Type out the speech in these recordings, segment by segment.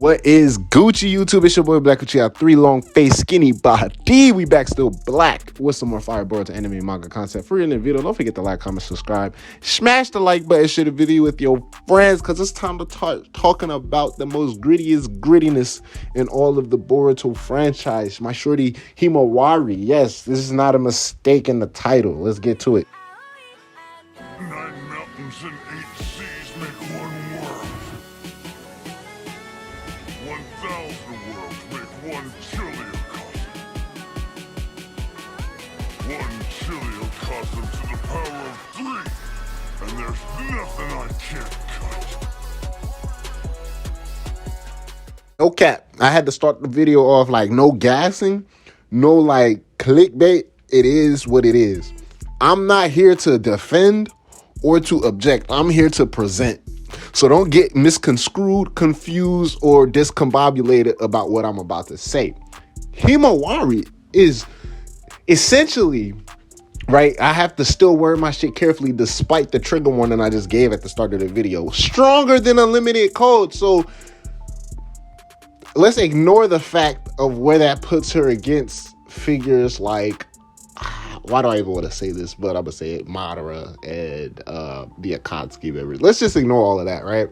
What is Gucci YouTube? It's your boy Black Gucci. Our three long face, skinny body. We back still black with some more fire Boruto anime and manga content for you in the video. Don't forget to like, comment, subscribe. Smash the like button, share the video with your friends because it's time to start talking about the most grittiest grittiness in all of the Boruto franchise. My shorty Himawari. Yes, this is not a mistake in the title. Let's get to it. 9 mountains and 8 seas make one world. 1,000 worlds make one chiliocosm. 1 chiliocosm to the power of 3, and there's nothing I can't cut. No cap. I had to start the video off like no gassing, no like clickbait. It is what it is. I'm not here to defend or to object. I'm here to present. So don't get misconstrued, confused, or discombobulated about what I'm about to say. Himawari is essentially, right? I have to still word my shit carefully despite the trigger warning I just gave at the start of the video. Stronger than Unlimited Code. So let's ignore the fact of where that puts her against figures like, why do I even want to say this? But I'm going to say it, Madara and the Akatsuki members. Let's just ignore all of that, right?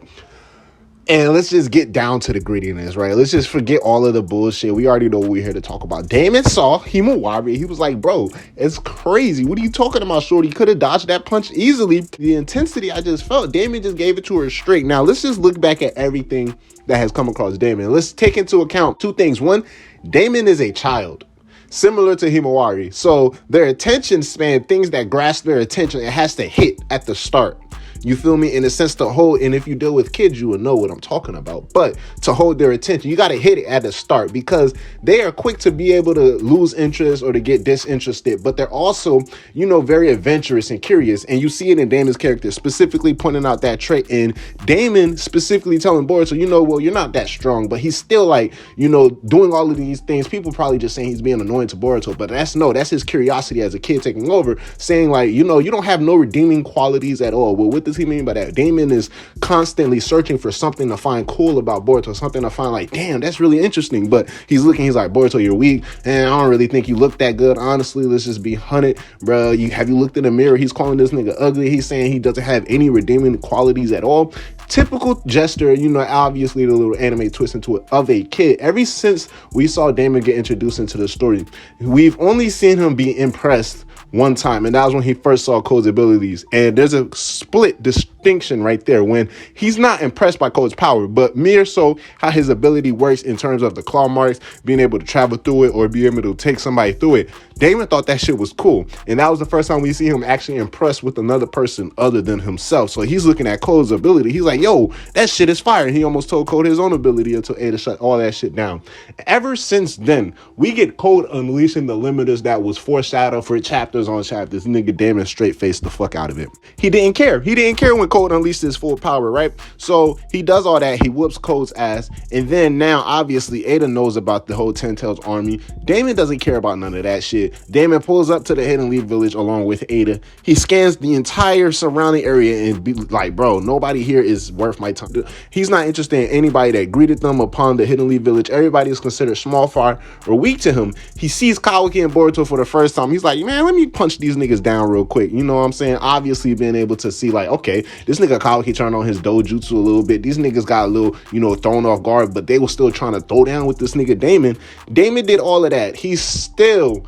And let's just get down to the grittiness, right? Let's just forget all of the bullshit. We already know what we're here to talk about. Damon saw Himawari. He was like, bro, it's crazy. What are you talking about, shorty? Could have dodged that punch easily. The intensity I just felt, Damon just gave it to her straight. Now, let's just look back at everything that has come across Damon. Let's take into account two things. One, Damon is a child, similar to Himawari. So their attention span, things that grasp their attention, it has to hit at the start. You feel me? In a sense to hold, and if you deal with kids, you will know what I'm talking about. But to hold their attention, you got to hit it at the start because they are quick to be able to lose interest or to get disinterested. But they're also, you know, very adventurous and curious. And you see it in Damon's character, specifically pointing out that trait. And Damon specifically telling Boruto, you know, well, you're not that strong, but he's still like, you know, doing all of these things. People probably just saying he's being annoying to Boruto, but that's his curiosity as a kid taking over, saying like, you know, you don't have no redeeming qualities at all. Well, what does he mean by that? Damon is constantly searching for something to find cool about Boruto, something to find like, damn, that's really interesting. But he's like, Boruto, you're weak, and I don't really think you look that good. Honestly, let's just be 100, bro. Have you looked in the mirror? He's calling this nigga ugly. He's saying he doesn't have any redeeming qualities at all. Typical gesture, you know, obviously the little anime twist into it of a kid. Ever since we saw Damon get introduced into the story, we've only seen him be impressed one time, and that was when he first saw Code's abilities. And there's a split distinction right there when he's not impressed by Code's power, but mere so how his ability works in terms of the claw marks, being able to travel through it or be able to take somebody through it. Damon thought that shit was cool, and that was the first time we see him actually impressed with another person other than himself. So he's looking at Code's ability. He's like, yo, that shit is fire. And he almost told Code his own ability until Ada shut all that shit down. Ever since then, we get Code unleashing the limiters that was foreshadowed for chapters on chapters. Nigga Damon straight faced the fuck out of it. He didn't care. He didn't care when Code unleashed his full power, right? So he does all that. He whoops Code's ass. And then now, obviously, Ada knows about the whole Ten Tails army. Damon doesn't care about none of that shit. Damon pulls up to the Hidden Leaf village along with Ada. He scans the entire surrounding area and be like, bro, nobody here is worth my time. He's not interested in anybody that greeted them upon the Hidden Leaf village. Everybody is considered small fry or weak to him. He sees Kawaki and Boruto for the first time. He's like, man, let me punch these niggas down real quick. You know what I'm saying? Obviously being able to see like, okay, this nigga Kawaki turned on his dojutsu a little bit. These niggas got a little, you know, thrown off guard, but they were still trying to throw down with this nigga Damon. Damon did all of that. He still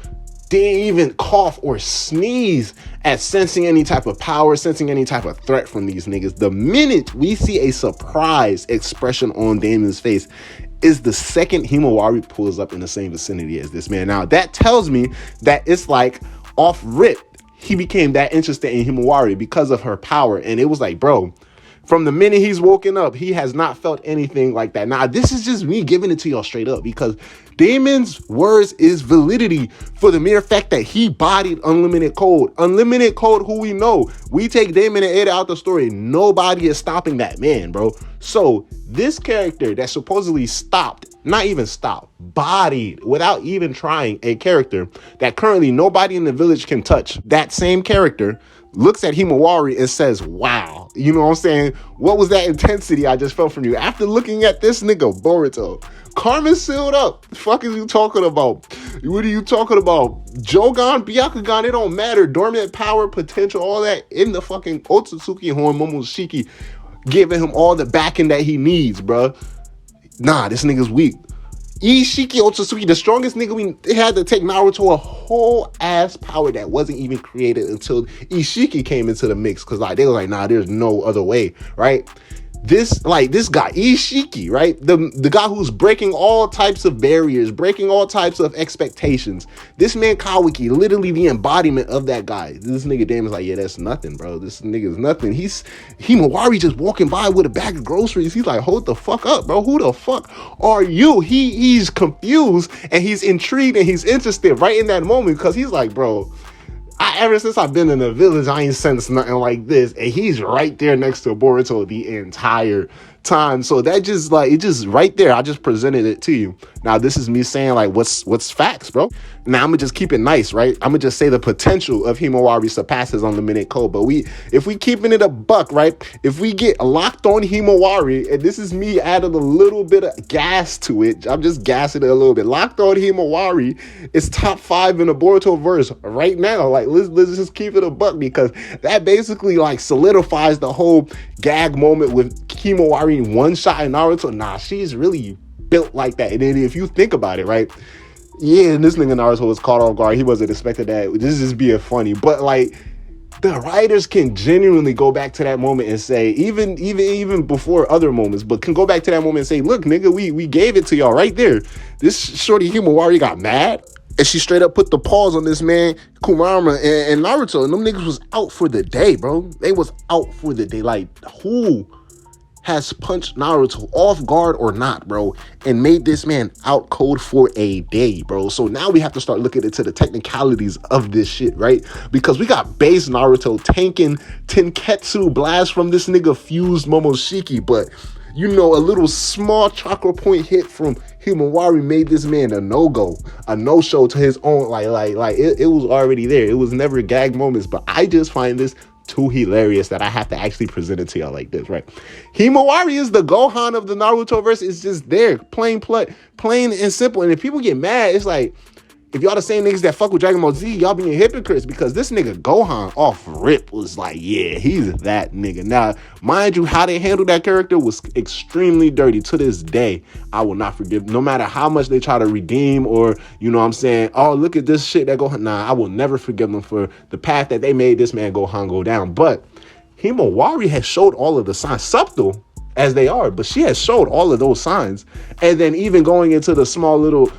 didn't even cough or sneeze at sensing any type of power, sensing any type of threat from these niggas. The minute we see a surprise expression on Damon's face is the second Himawari pulls up in the same vicinity as this man. Now, that tells me that it's like off rip, he became that interested in Himawari because of her power. And it was like, bro, from the minute he's woken up, he has not felt anything like that. Now, this is just me giving it to y'all straight up because Damon's words is validity for the mere fact that he bodied Unlimited Code. Unlimited Code, who we know. We take Damon and Ada out the story. Nobody is stopping that man, bro. So this character that supposedly stopped, not even stopped, bodied without even trying a character that currently nobody in the village can touch. That same character looks at Himawari and says, wow. You know what I'm saying? What was that intensity I just felt from you? After looking at this nigga, Boruto, Karma sealed up. The fuck is you talking about? What are you talking about? Jogan, Byakugan, it don't matter. Dormant power, potential, all that in the fucking Otsutsuki Horn, Momoshiki, giving him all the backing that he needs, bruh. Nah, this nigga's weak. Ishiki Otsutsuki, the strongest nigga, we had to take Naruto a whole ass power that wasn't even created until Ishiki came into the mix. Cause like they were like, nah, there's no other way, right? This guy, Ishiki, right? The guy who's breaking all types of barriers, breaking all types of expectations. This man Kawaki, literally the embodiment of that guy. This nigga Damon's like, yeah, that's nothing, bro. This nigga's nothing. He's Himawari just walking by with a bag of groceries. He's like, hold the fuck up, bro. Who the fuck are you? He's confused and he's intrigued and he's interested right in that moment because he's like, bro, ever since I've been in the village, I ain't sensed nothing like this. And he's right there next to Boruto the entire time. So that just like, it just right there. I just presented it to you. Now, this is me saying like, what's facts, bro? Now, I'm going to just keep it nice, right? I'm going to just say the potential of Himawari surpasses Unlimited Code. But if we keeping it a buck, right? If we get locked on Himawari, and this is me adding a little bit of gas to it. I'm just gassing it a little bit. Locked on Himawari is top 5 in the NarutoVerse right now. Like, let's just keep it a buck because that basically like solidifies the whole gag moment with Himawari one-shot in Naruto. Nah, she's really built like that. And then if you think about it, right? Yeah, and this nigga Naruto was caught off guard. He wasn't expecting that. This is being funny. But like the writers can genuinely go back to that moment and say, even before other moments, but can go back to that moment and say, look, nigga, we gave it to y'all right there. This shorty Himawari got mad. And she straight up put the pause on this man, Kurama and Naruto. And them niggas was out for the day, bro. They was out for the day. Like, who has punched Naruto off guard or not, bro, and made this man out cold for a day, bro? So now we have to start looking into the technicalities of this shit, right? Because we got base Naruto tanking Tenketsu blast from this nigga fused Momoshiki, but you know, a little small chakra point hit from Himawari made this man a no-go, a no-show to his own. Like it was already there. It was never gag moments, but I just find this too hilarious that I have to actually present it to y'all like this, right? Himawari is the Gohan of the Narutoverse. It's just there, plain and simple. And if people get mad, it's like, if y'all the same niggas that fuck with Dragon Ball Z, y'all being hypocrites because this nigga Gohan off rip was like, yeah, he's that nigga. Now, mind you, how they handled that character was extremely dirty. To this day, I will not forgive. No matter how much they try to redeem or, you know what I'm saying, oh, look at this shit that Gohan. Nah, I will never forgive them for the path that they made this man Gohan go down. But Himawari has showed all of the signs, subtle as they are, but she has showed all of those signs. And then even going into the small little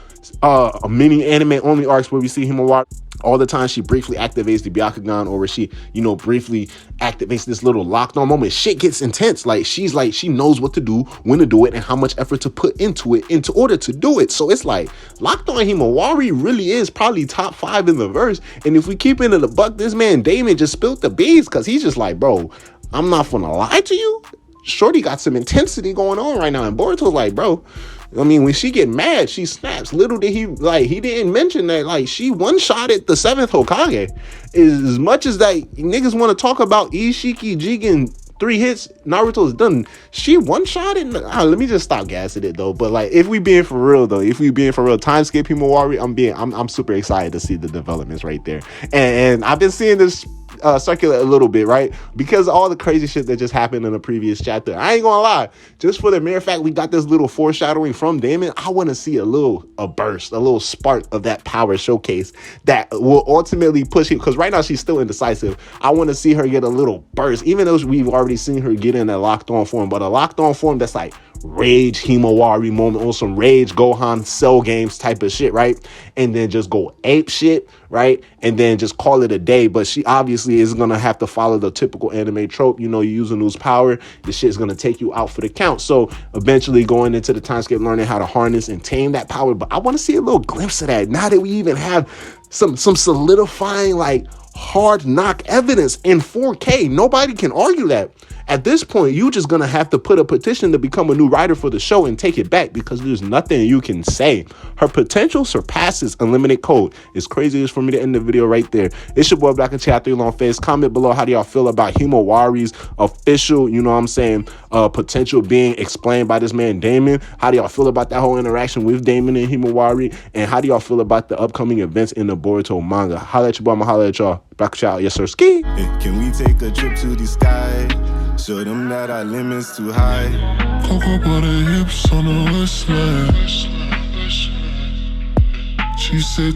mini anime only arcs where we see Himawari all the time, she briefly activates the Byakugan, or where she, you know, briefly activates this little locked on moment. Shit gets intense. Like she's like, she knows what to do, when to do it, and how much effort to put into it in order to do it. So it's like locked on Himawari really is probably top 5 in the verse. And if we keep into the buck, this man Damon just spilled the beans because he's just like, bro, I'm not gonna lie to you. Shorty got some intensity going on right now. And Boruto's like, bro, I mean, when she get mad, she snaps. Little did he, like, he didn't mention that, like, she one-shotted the 7th Hokage. As much as that niggas want to talk about Ishiki Jigen 3 hits, Naruto's done. She one-shotted. Let me just stop gassing it, though. But, like, if we being for real, time skip Himawari, I'm super excited to see the developments right there. And I've been seeing this circulate a little bit, right? Because all the crazy shit that just happened in the previous chapter. I ain't gonna lie, just for the mere fact we got this little foreshadowing from Damon, I want to see a burst, a little spark of that power showcase that will ultimately push him, because right now she's still indecisive. I want to see her get a little burst, even though we've already seen her get in a locked on form, but a locked on form that's like rage Himawari moment on some rage Gohan Cell games type of shit, right? And then just go ape shit, right? And then just call it a day. But she obviously is gonna have to follow the typical anime trope. You know, you use Anu's power, the shit is gonna take you out for the count. So eventually going into the time skip, learning how to harness and tame that power. But I want to see a little glimpse of that now that we even have some solidifying, like, hard knock evidence in 4K. Nobody can argue that. At this point, you just gonna have to put a petition to become a new writer for the show and take it back, because there's nothing you can say. Her potential surpasses unlimited code. It's crazy for me to end the video right there. It's your boy Black and Chat 3 Long Face. Comment below, how do y'all feel about Himawari's official, you know what I'm saying, potential being explained by this man Damon? How do y'all feel about that whole interaction with Damon and Himawari? And how do y'all feel about the upcoming events in the Boruto manga? Holla at your boy, I'ma holla at y'all. Black and Chat, yes sir, ski. Hey, can we take a trip to the sky? Show them that our limit's too high. Cocoa butter hips on the waistline. She said